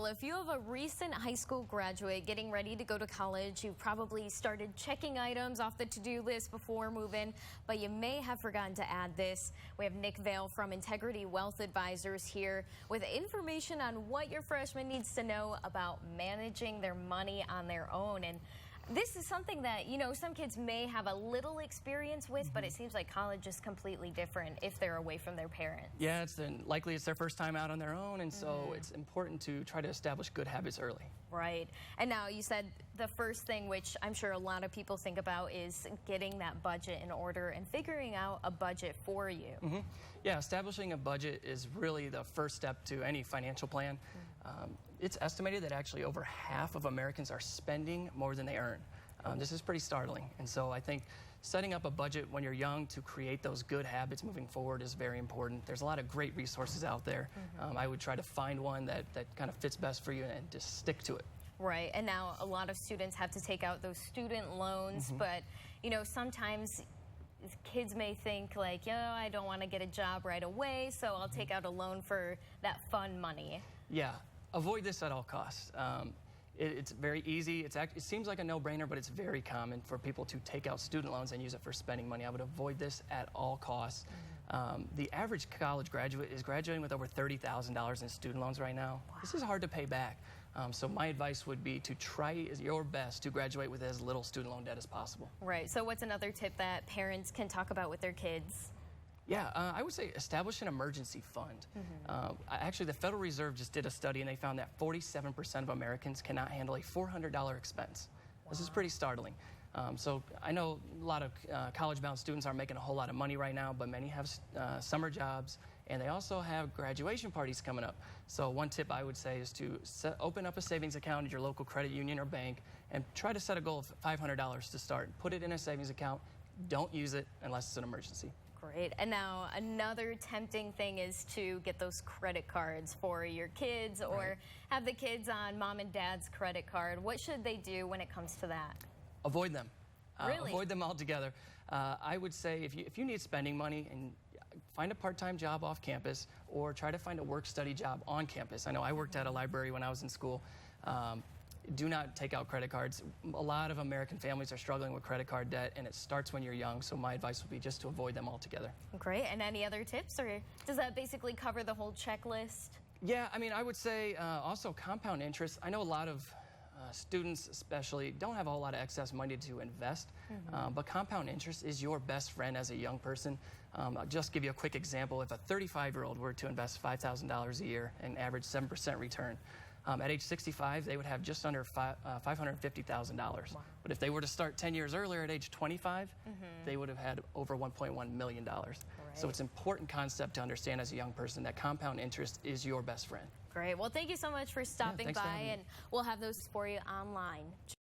Well, if you have a recent high school graduate getting ready to go to college, you probably started checking items off the to-do list before moving, but you may have forgotten to add this. We have Nick Vail from Integrity Wealth Advisors here with information on what your freshman needs to know about managing their money on their own. And this is something that, you know, some kids may have a little experience with, but it seems like college is completely different if they're away from their parents. Yeah, likely it's their first time out on their own, and so it's important to try to establish good habits early. Right. And now you said the first thing, which I'm sure a lot of people think about, is getting that budget in order and figuring out a budget for you. Yeah, establishing a budget is really the first step to any financial plan. It's estimated that actually over half of Americans are spending more than they earn. This is pretty startling, and so I think setting up a budget when you're young to create those good habits moving forward is very important. There's a lot of great resources out there. I would try to find one that kind of fits best for you and just stick to it. Right, and now a lot of students have to take out those student loans, but you know, sometimes kids may think like, I don't want to get a job right away, so I'll take out a loan for that fun money. Yeah, avoid this at all costs. It's very easy. It seems like a no-brainer, but it's very common for people to take out student loans and use it for spending money. I would avoid this at all costs. The average college graduate is graduating with over $30,000 in student loans right now. Wow. This is hard to pay back. So my advice would be to try your best to graduate with as little student loan debt as possible. Right. So what's another tip that parents can talk about with their kids? Yeah, I would say establish an emergency fund. Actually, the Federal Reserve just did a study, and they found that 47% of Americans cannot handle a $400 expense. Wow. This is pretty startling. So I know a lot of college-bound students aren't making a whole lot of money right now, but many have summer jobs, and they also have graduation parties coming up. So one tip I would say is to open up a savings account at your local credit union or bank and try to set a goal of $500 to start. Put it in a savings account. Don't use it unless it's an emergency. Great. And now another tempting thing is to get those credit cards for your kids or have the kids on mom and dad's credit card. What should they do when it comes to that? Avoid them. Really? Avoid them altogether. I would say if you need spending money, and find a part-time job off campus or try to find a work-study job on campus. I know I worked at a library when I was in school. Do not take out credit cards. A lot of American families are struggling with credit card debt, and it starts when you're young, so my advice would be just to avoid them altogether. Great. And any other tips, or does that basically cover the whole checklist? Yeah, I mean, I would say also compound interest. I know a lot of students especially don't have a whole lot of excess money to invest, but compound interest is your best friend as a young person. I'll just give you a quick example. If a 35-year-old were to invest $5,000 a year and average 7% return, at age 65, they would have just under $550,000. Wow. But if they were to start 10 years earlier at age 25, they would have had over $1.1 million. Right. So it's an important concept to understand as a young person that compound interest is your best friend. Great. Well, thank you so much for stopping by, and we'll have those for you online.